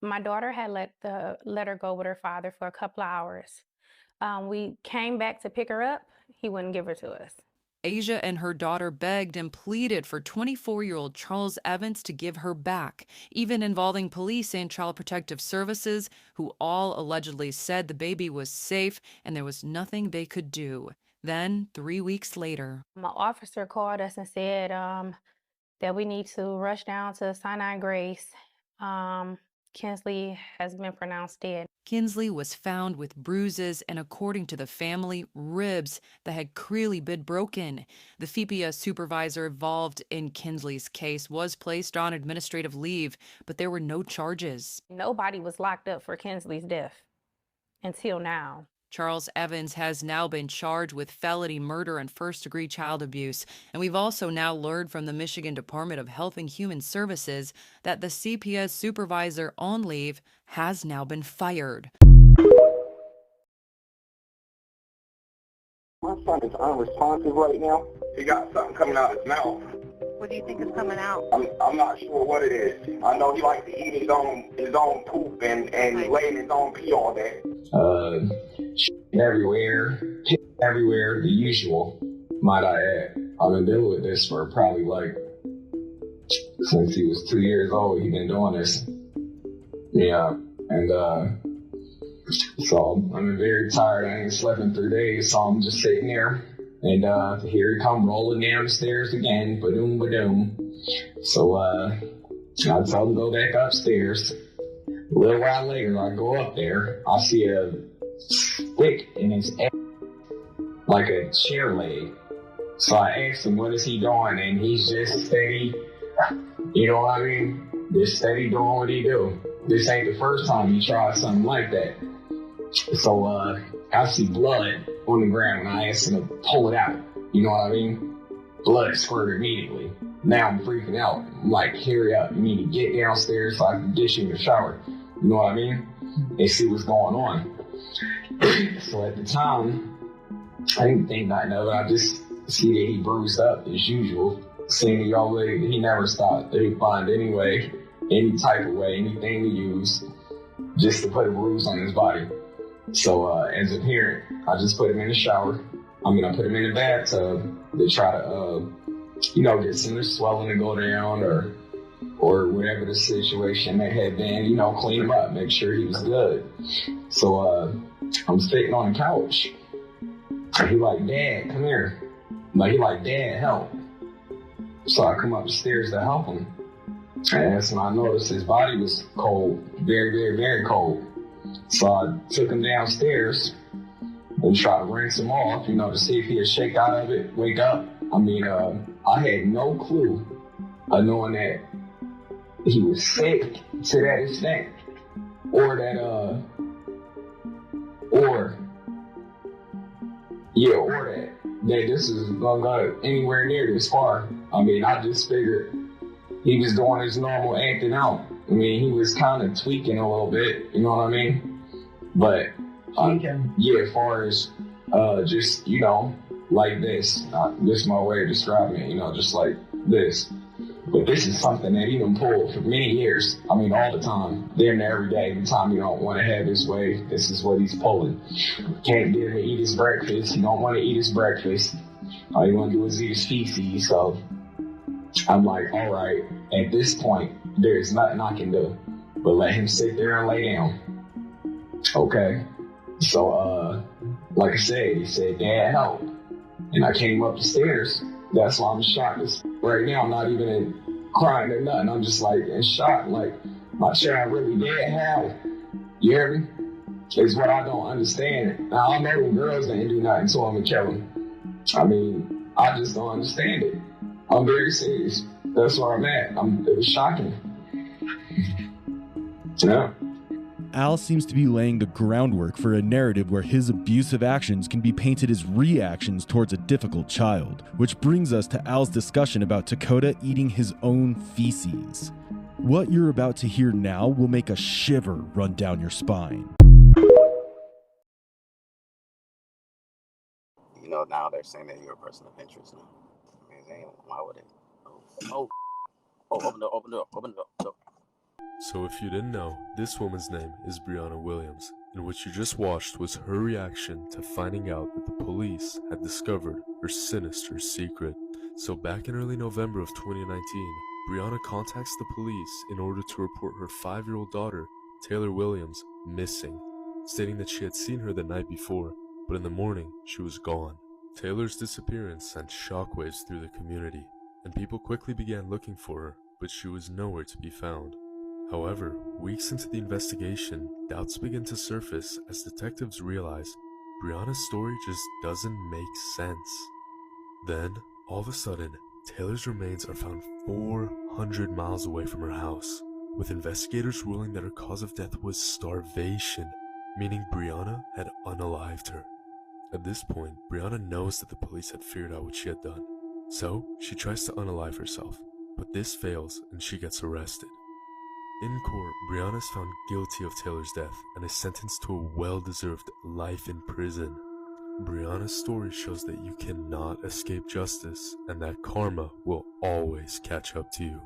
My daughter had let her go with her father for a couple of hours. We came back to pick her up. He wouldn't give her to us. Asia and her daughter begged and pleaded for 24-year-old Charles Evans to give her back, even involving police and Child Protective Services, who all allegedly said the baby was safe and there was nothing they could do. Then, 3 weeks later, My officer called us and said that we need to rush down to Sinai Grace. Um, Kinsley has been pronounced dead. Kinsley was found with bruises and, according to the family, ribs that had clearly been broken. The FIPIA supervisor involved in Kinsley's case was placed on administrative leave, but there were no charges. Nobody was locked up for Kinsley's death until now. Charles Evans has now been charged with felony murder and first-degree child abuse. And we've also now learned from the Michigan Department of Health and Human Services that the CPS supervisor on leave has now been fired. My son is unresponsive right now. He got something coming out his mouth. What do you think is coming out? I'm not sure what it is. I know he likes to eat his own poop and lay in his own pee all day. Everywhere, everywhere, the usual, might I add. I've been dealing with this for probably since he was 2 years old, he's been doing this. Yeah, and so I've been very tired. I ain't slept in 3 days, so I'm just sitting there. And here he come rolling down the stairs again, ba-doom, ba-doom. So I tell him to go back upstairs. A little while later, I go up there, I see a stick in his ass, like a chair leg. So I asked him, what is he doing? And he's just steady, you know what I mean? Just steady doing what he do. This ain't the first time he tried something like that. So I see blood on the ground and I asked him to pull it out. You know what I mean? Blood squirted immediately. Now I'm freaking out. I'm like, hurry up. You need to get downstairs so I can get you in the shower. You know what I mean? And see what's going on. So at the time, I didn't think nothing of it. I just see that he bruised up as usual. Seeing he never stopped. He'd find any type of way, anything to use just to put a bruise on his body. So as a parent, I just put him in the shower. I put him in the bathtub to try to, get some of the swelling to go down or whatever the situation may have been, clean him up, make sure he was good. So I'm sitting on the couch. He like, Dad, come here. He like, Dad, help. So I come up the stairs to help him. And that's when I noticed his body was cold, very, very, very cold. So I took him downstairs and tried to rinse him off, to see if he'd shake out of it, wake up. I had no clue of knowing that he was sick to that extent, or that this is gonna go anywhere near this far. I just figured he was doing his normal acting out. He was kind of tweaking a little bit, you know what I mean? But as far as just like this, this is my way of describing it, just like this. But this is something that he done pulled for many years. All the time, damn near every day. Every time he don't want to have his way, this is what he's pulling. Can't get him to eat his breakfast. He don't want to eat his breakfast. All he want to do is eat his feces. So I'm like, all right, at this point, there's nothing I can do but let him sit there and lay down. Okay. So, like I said, he said, Dad, help. And I came up the stairs. That's why I'm shocked. Right now, I'm not even crying or nothing. I'm just like in shock. Like, my child really dead? How? You hear me? It's what I don't understand. Now, I know them girls didn't do nothing to him and kill him. I just don't understand it. I'm very serious. That's where I'm at. It was shocking. Yeah. Al seems to be laying the groundwork for a narrative where his abusive actions can be painted as reactions towards a difficult child, which brings us to Al's discussion about Dakota eating his own feces. What you're about to hear now will make a shiver run down your spine. Now they're saying that you're a person of interest now. Why would it? Oh, open the door, open the door. So if you didn't know, this woman's name is Brianna Williams, and what you just watched was her reaction to finding out that the police had discovered her sinister secret. So back in early November of 2019, Brianna contacts the police in order to report her 5-year-old daughter, Taylor Williams, missing, stating that she had seen her the night before, but in the morning she was gone. Taylor's disappearance sent shockwaves through the community, and people quickly began looking for her, but she was nowhere to be found. However, weeks into the investigation, doubts begin to surface as detectives realize Brianna's story just doesn't make sense. Then, all of a sudden, Taylor's remains are found 400 miles away from her house, with investigators ruling that her cause of death was starvation, meaning Brianna had unalived her. At this point, Brianna knows that the police had figured out what she had done, so she tries to unalive herself, but this fails and she gets arrested. In court, Brianna is found guilty of Taylor's death and is sentenced to a well-deserved life in prison. Brianna's story shows that you cannot escape justice and that karma will always catch up to you.